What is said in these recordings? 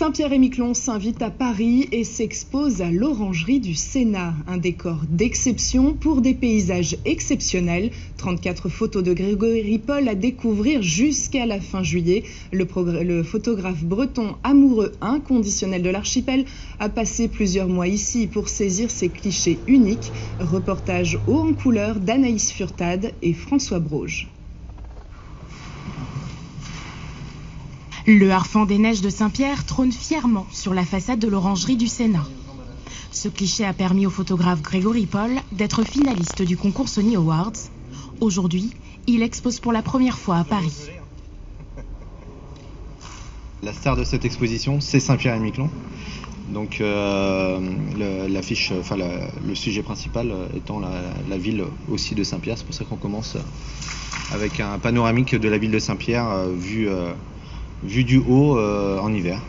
Saint-Pierre-et-Miquelon s'invite à Paris et s'expose à l'Orangerie du Sénat. Un décor d'exception pour des paysages exceptionnels. 34 photos de Grégory Paul à découvrir jusqu'à la fin juillet. Le photographe breton amoureux inconditionnel de l'archipel a passé plusieurs mois ici pour saisir ces clichés uniques. Reportage haut en couleur d'Anaïs Furtad et François Broge. Le harfang des neiges de Saint-Pierre trône fièrement sur la façade de l'Orangerie du Sénat. Ce cliché a permis au photographe Grégory Paul d'être finaliste du concours Sony Awards. Aujourd'hui, il expose pour la première fois à Paris. La star de cette exposition, c'est Saint-Pierre-et-Miquelon. Donc l'affiche, le sujet principal étant la ville aussi de Saint-Pierre. C'est pour ça qu'on commence avec un panoramique de la ville de Saint-Pierre vue du haut en hiver.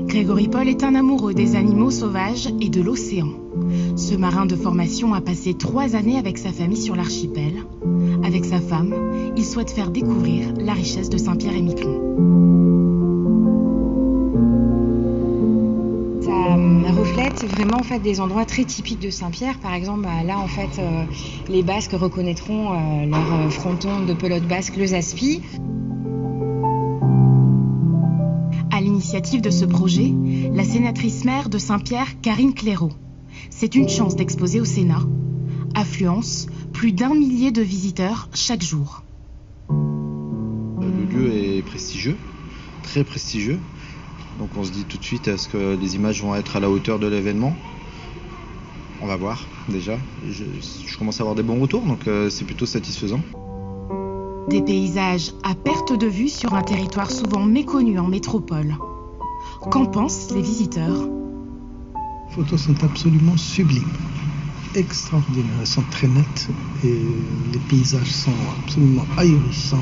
Grégory Paul est un amoureux des animaux sauvages et de l'océan. Ce marin de formation a passé 3 années avec sa famille sur l'archipel. Avec sa femme, il souhaite faire découvrir la richesse de Saint-Pierre-et-Miquelon. Ça reflète vraiment des endroits très typiques de Saint-Pierre. Par exemple, là les Basques reconnaîtront leur fronton de pelote basque, le Zaspi. À l'initiative de ce projet, la sénatrice maire de Saint-Pierre, Karine Clairaut. C'est une chance d'exposer au Sénat. Affluence, plus d'1 millier de visiteurs chaque jour. Le lieu est prestigieux, très prestigieux. Donc on se dit tout de suite, est-ce que les images vont être à la hauteur de l'événement? On va voir déjà. Je commence à avoir des bons retours, donc c'est plutôt satisfaisant. Des paysages à perte de vue sur un territoire souvent méconnu en métropole. Qu'en pensent les visiteurs? Les photos sont absolument sublimes, extraordinaires, elles sont très nettes et les paysages sont absolument ahurissants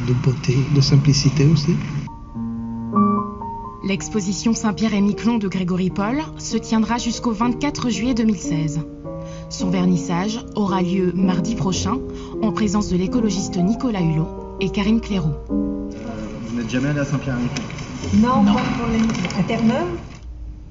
de beauté, de simplicité aussi. L'exposition Saint-Pierre-et-Miquelon de Grégory Paul se tiendra jusqu'au 24 juillet 2016. Son vernissage aura lieu mardi prochain en présence de l'écologiste Nicolas Hulot et Karine Clairaut. Vous n'êtes jamais allé à Saint-Pierre-et-Miquelon? Non, pas pour à Terre-Neuve.